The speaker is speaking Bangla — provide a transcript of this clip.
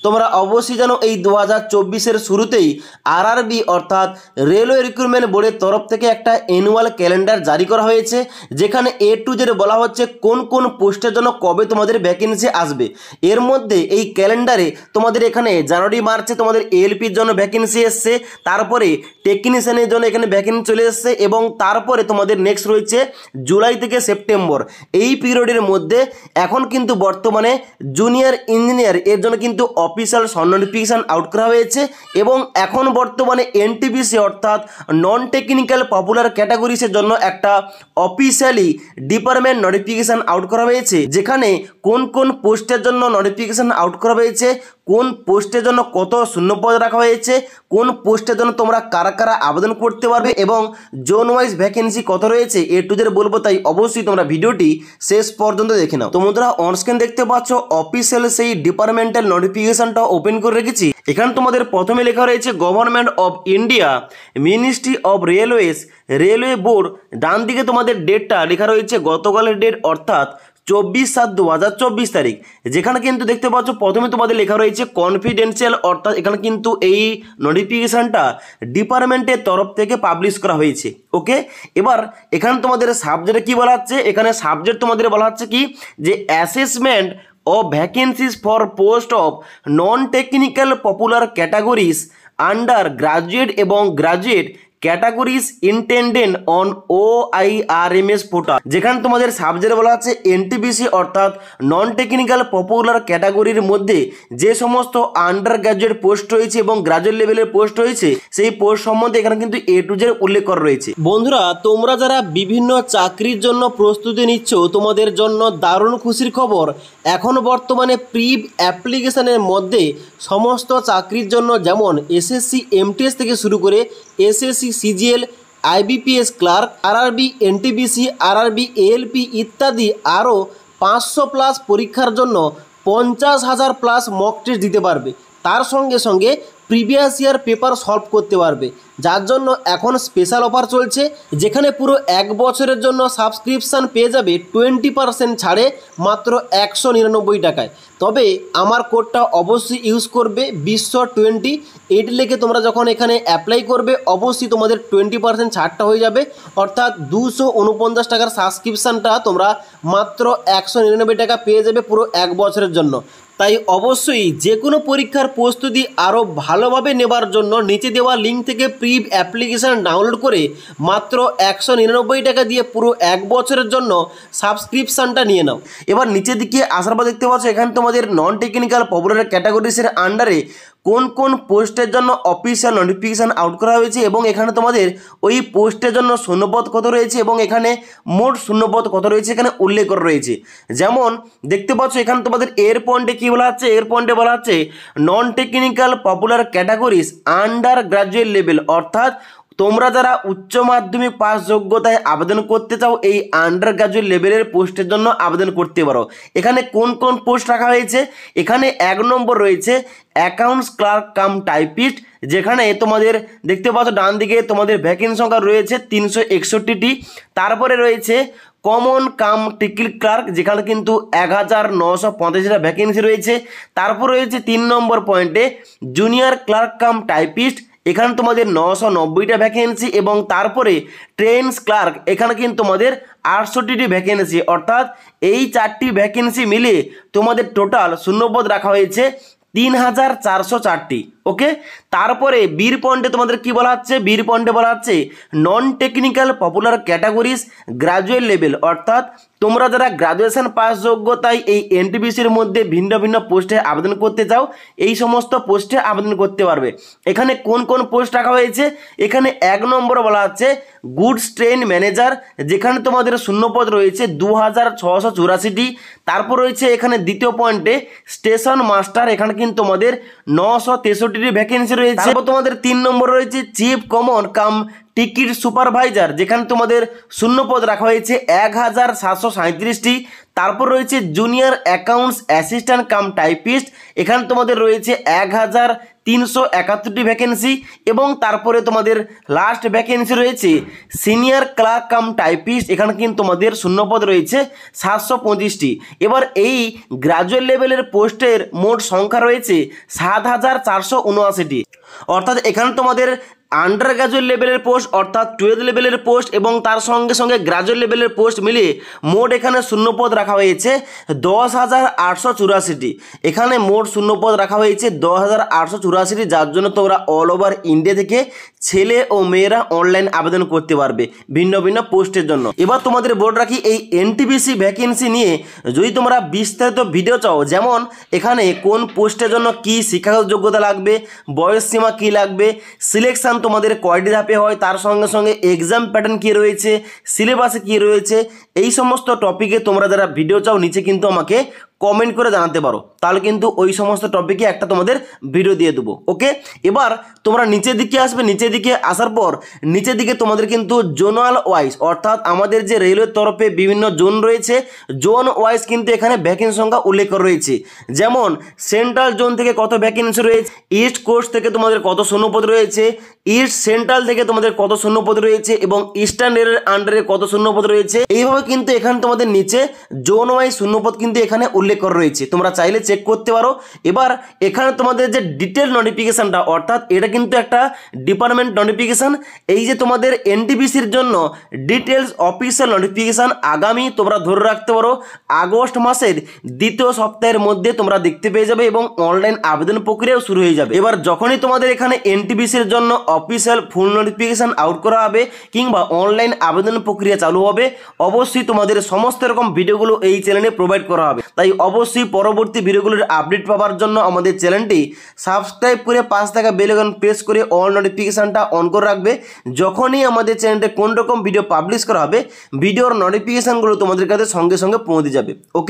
তোমরা অবশ্যই জানো এই 2024-এর শুরুতেই আরআরবি অর্থাৎ রেলওয়ে রিক্রুটমেন্ট বোর্ডের তরফ থেকে একটা অ্যানুয়াল ক্যালেন্ডার জারি করা হয়েছে, যেখানে এ টু জেড বলা হচ্ছে কোন কোন পোস্টের জন্য কবে তোমাদের ভ্যাকেন্সি আসবে। এর মধ্যে এই ক্যালেন্ডারে তোমাদের এখানে জানুয়ারি মার্চে তোমাদের এএলপির জন্য ভ্যাকেন্সি এসছে, তারপরে টেকনিশিয়ানের জন্য এখানে ভ্যাকেন্সি চলে এসছে, এবং তারপরে তোমাদের নেক্সট রয়েছে জুলাই থেকে সেপ্টেম্বর। এই পিরিয়ডের মধ্যে এখন কিন্তু বর্তমানে জুনিয়র ইঞ্জিনিয়ার এর জন্য কিন্তু অফিসিয়াল নোটিফিকেশান আউট করা হয়েছে, এবং এখন বর্তমানে এনটিপিসি অর্থাৎ নন টেকনিক্যাল পপুলার ক্যাটাগরিজের জন্য একটা অফিসিয়ালি ডিপার্টমেন্ট নোটিফিকেশান আউট করা হয়েছে, যেখানে কোন কোন পোস্টের জন্য নোটিফিকেশান আউট করা হয়েছে, কোন পোস্টের জন্য কত শূন্যপদ রাখা হয়েছে, কোন পোস্টের জন্য তোমরা কারা কারা আবেদন করতে পারবে, এবং জোন ওয়াইজ ভ্যাকেন্সি কত রয়েছে এ টু জেড বলবো। তাই অবশ্যই তোমরা ভিডিওটি শেষ পর্যন্ত দেখে নাও। তোমরা অনস্ক্রিন দেখতে পাচ্ছ অফিসিয়াল সেই ডিপার্টমেন্টাল নোটিফিকেশনটা ওপেন করে রেখেছি। এখানে তোমাদের প্রথমে লেখা রয়েছে government of India, ministry of railways, railway board. ডান দিকে তোমাদের ডেটটা লেখা রয়েছে গতকালের ডেট অর্থাৎ 24/7/2024 তারিখ, যেখানে কিন্তু দেখতে পাচ্ছ প্রথমে তোমাদের লেখা রয়েছে কনফিডেন্সিয়াল, অর্থাৎ এখানে কিন্তু এই নোটিফিকেশানটা ডিপার্টমেন্টের তরফ থেকে পাবলিশ করা হয়েছে। ওকে, এবার এখানে তোমাদের সাবজেক্টে কি বলা হচ্ছে, এখানে সাবজেক্ট তোমাদের বলা হচ্ছে কি যে assessment of vacancies for post of non-technical popular categories under graduate এবং graduate categories intended on OIRMS portal. যেখানে তোমাদের সাবজেক্ট বলা আছে এনটিপিসি অর্থাৎ নন টেকনিক্যাল পপুলার ক্যাটাগরির মধ্যে যে সমস্ত আন্ডার গ্রাজুয়েট পোস্ট রয়েছে এবং গ্রাজুয়েট লেভেলের পোস্ট রয়েছে, সেই পোস্ট সম্বন্ধে এখানে কিন্তু এ টু জেড উল্লেখ করা রয়েছে। বন্ধুরা, তোমরা যারা বিভিন্ন চাকরির জন্য প্রস্তুতি নিচ্ছ, তোমাদের জন্য দারুণ খুশির খবর। এখন বর্তমানে প্রি অ্যাপ্লিকেশনের মধ্যে সমস্ত চাকরির জন্য যেমন এসএসসি এমটিএস থেকে শুরু করে SSC CGL, IBPS clerk, RRB NTPC, RRB ALP ইত্যাদি আরও 500+ পরীক্ষার জন্য 50,000+ মক টেস্ট দিতে পারবে। তার সঙ্গে সঙ্গে প্রিভিয়াস ইয়ার পেপার সলভ করতে পারবে, যার জন্য এখন স্পেশাল অফার চলছে, যেখানে পুরো 1 বছরের জন্য সাবস্ক্রিপশান পেয়ে যাবে 20% ছাড়ে মাত্র 199 টাকায়। তবে আমার কোডটা অবশ্যই ইউজ করবে বিশ্ব20। এইট লিখে তোমরা যখন এখানে অ্যাপ্লাই করবে অবশ্যই তোমাদের 20% ছাড়টা হয়ে যাবে, অর্থাৎ 249 টাকার সাবস্ক্রিপশানটা তোমরা মাত্র 199 টাকা পেয়ে যাবে পুরো 1 বছরের জন্য। তাই অবশ্যই যে কোনো পরীক্ষার প্রস্তুতি আরও ভালোভাবে নেবার জন্য নিচে দেওয়া লিঙ্ক থেকে প্রি অ্যাপ্লিকেশান ডাউনলোড করে মাত্র 199 টাকা দিয়ে পুরো 1 বছরের জন্য সাবস্ক্রিপশানটা নিয়ে নাও। এবার নিচের দিকে আসার পর দেখতে পাচ্ছ এখানে তোমাদের নন টেকনিক্যাল পপুলার ক্যাটাগরিজের আন্ডারে কোন কোন পোস্টের জন্য অফিসিয়াল নোটিফিকেশান আউট করা হয়েছে, এবং এখানে তোমাদের ওই পোস্টের জন্য শূন্যপদ কত রয়েছে এবং এখানে মোট শূন্যপদ কত রয়েছে এখানে উল্লেখ করা রয়েছে। যেমন দেখতে পাচ্ছ এখানে তোমাদের এর পয়েন্টে কী বলা হচ্ছে, এর পয়েন্টে বলা হচ্ছে non technical popular categories under graduate level, অর্থাৎ তোমরা যারা উচ্চ মাধ্যমিক পাস যোগ্যতায় আবেদন করতে চাও এই আন্ডার গ্রাজুয়েট লেভেলের পোস্টের জন্য আবেদন করতে পারো। এখানে কোন কোন পোস্ট রাখা হয়েছে, এখানে 1 নম্বর রয়েছে অ্যাকাউন্টস ক্লার্ক কাম টাইপিস্ট, যেখানে তোমাদের দেখতে পাচ্ছ ডান দিকে তোমাদের ভ্যাকেন্সি সংখ্যা রয়েছে 361টি। তারপরে রয়েছে কমন কাম টিকিট ক্লার্ক, যেখানে কিন্তু 1985টা ভ্যাকেন্সি রয়েছে। তারপর রয়েছে 3 নম্বর পয়েন্টে জুনিয়র ক্লার্ক কাম টাইপিস্ট, এখানে তোমাদের 990টা ভ্যাকেন্সি, এবং তারপরে ট্রেন্স ক্লার্ক, এখানে কিন্তু তোমাদের 68টি ভ্যাকেন্সি, অর্থাৎ এই 4টি ভ্যাকেন্সি মিলে তোমাদের টোটাল শূন্যপদ রাখা হয়েছে 3404টি। ওকে, তারপরে বীর পয়েন্টে তোমাদের কি বলা হচ্ছে, বীর পয়েন্টে বলা হচ্ছে non technical popular categories graduate level, অর্থাৎ তোমরা যারা গ্রাজুয়েশন পাস যোগ্যতায় এই এনটিপিসির মধ্যে ভিন্ন ভিন্ন পোস্টে আবেদন করতে চাও এই সমস্ত পোস্টে আবেদন করতে পারবে। এখানে কোন কোন পোস্ট রাখা হয়েছে, এখানে 1 নম্বর বলা হচ্ছে গুডস ট্রেন ম্যানেজার, যেখানে তোমাদের শূন্যপদ রয়েছে 2684টি। তারপর রয়েছে এখানে দ্বিতীয় পয়েন্টে স্টেশন মাস্টার, এখানে কিন্তু তোমাদের 963টি ভ্যাকেন্সি রয়েছে। তারপর তোমাদের 3 নম্বর রয়েছে chief common cum ticket supervisor, যেখানে তোমাদের শূন্যপদ রাখা হয়েছে 1737টি। তারপর রয়েছে junior accounts assistant cum typist, এখানে তোমাদের রয়েছে 371টি ভ্যাকেন্সি এবং তারপরে তোমাদের লাস্ট ভ্যাকেন্সি রয়েছে সিনিয়র ক্লার্ক কাম টাইপিস্ট, এখানে কিন্তু তোমাদের শূন্যপদ রয়েছে 725টি। এবার এই গ্রাজুয়েট লেভেলের পোস্টের মোট সংখ্যা রয়েছে 7479টি। অর্থাৎ এখানে তোমাদের আন্ডার গ্রাজুয়েট লেভেলের পোস্ট অর্থাৎ 12 লেভেলের পোস্ট এবং তার সঙ্গে সঙ্গে গ্রাজুয়েট লেভেলের পোস্ট মিলিয়ে মোট এখানে শূন্যপদ রাখা হয়েছে 10,884টি। এখানে মোট শূন্যপদ রাখা হয়েছে 10,884টি, যার জন্য তোমরা অল ওভার ইন্ডিয়া থেকে ছেলে ও মেয়েরা অনলাইন আবেদন করতে পারবে ভিন্ন ভিন্ন পোস্টের জন্য। এবার তোমাদের বলে রাখি এই এনটিপিসি ভ্যাকেন্সি নিয়ে যদি তোমরা বিস্তারিত ভিডিও চাও, যেমন এখানে কোন পোস্টের জন্য কি শিক্ষাগত যোগ্যতা লাগবে, বয়স সীমা কী লাগবে, সিলেকশন তোমাদের কয়টি ধাপে হয়, তার সঙ্গে সঙ্গে এক্সাম প্যাটার্ন কী রয়েছে, সিলেবাসে কী রয়েছে, এই সমস্ত টপিকে তোমরা যারা ভিডিও চাও নিচে কিন্তু আমাকে কমেন্ট করে জানাতে পারো, তাহলে কিন্তু ওই সমস্ত টপিকে একটা তোমাদের ভিডিও দিয়ে দেবো। ওকে, এবার তোমরা নিচের দিকে আসবে, নিচের দিকে আসার পর নিচের দিকে তোমাদের কিন্তু জোনাল ওয়াইজ অর্থাৎ আমাদের যে রেলওয়ের তরফে বিভিন্ন জোন রয়েছে, জোন ওয়াইজ কিন্তু এখানে ভ্যাকেন্সি সংখ্যা উল্লেখ করা রয়েছে। যেমন সেন্ট্রাল জোন থেকে কত ভ্যাকেন্সি রয়েছে, ইস্ট কোস্ট থেকে তোমাদের কত শূন্যপদ রয়েছে, ইস্ট সেন্ট্রাল থেকে তোমাদের কত শূন্যপদ রয়েছে এবং ইস্টার্ন রেলের আন্ডারে কত শূন্যপদ রয়েছে। এইভাবে কিন্তু এখানে তোমাদের নিচে জোন ওয়াইজ শূন্যপদ কিন্তু এখানে উল্লেখ করা রয়েছে, তোমরা চাইলে চেক করতে পারো। এবার এখানে তোমাদের যে ডিটেল নোটিফিকেশনটা অর্থাৎ এটা কিন্তু একটা ডিপার্টমেন্ট নোটিফিকেশন, এই যে তোমাদের এনটিপিসির জন্য ডিটেলস অফিসিয়াল নোটিফিকেশন আগামী তোমরা ধরে রাখতে পারো আগস্ট মাসের দ্বিতীয় সপ্তাহের মধ্যে তোমরা দেখতে পেয়ে যাবে এবং অনলাইন আবেদন প্রক্রিয়াও শুরু হয়ে যাবে। এবার যখনই তোমাদের এখানে এনটিপিসির জন্য অফিসিয়াল ফুল নোটিফিকেশন আউট করা হবে কিংবা অনলাইন আবেদন প্রক্রিয়া চালু হবে, অবশ্যই তোমাদের সমস্ত রকম ভিডিওগুলো এই চ্যানেলে প্রোভাইড করা হবে। তাই অবশ্যই পরবর্তী ভিডিওগুলোর আপডেট পাওয়ার জন্য আমাদের চ্যানেলটি সাবস্ক্রাইব করে পাশ থাকা বেল আইকন প্রেস করে অল নোটিফিকেশনটা অন করে রাখবে। যখনই আমাদের চ্যানেলে কোন রকম ভিডিও পাবলিশ করা হবে, ভিডিওর নোটিফিকেশনগুলো তোমাদের কাছে সঙ্গে সঙ্গে পৌঁছে যাবে। ওকে।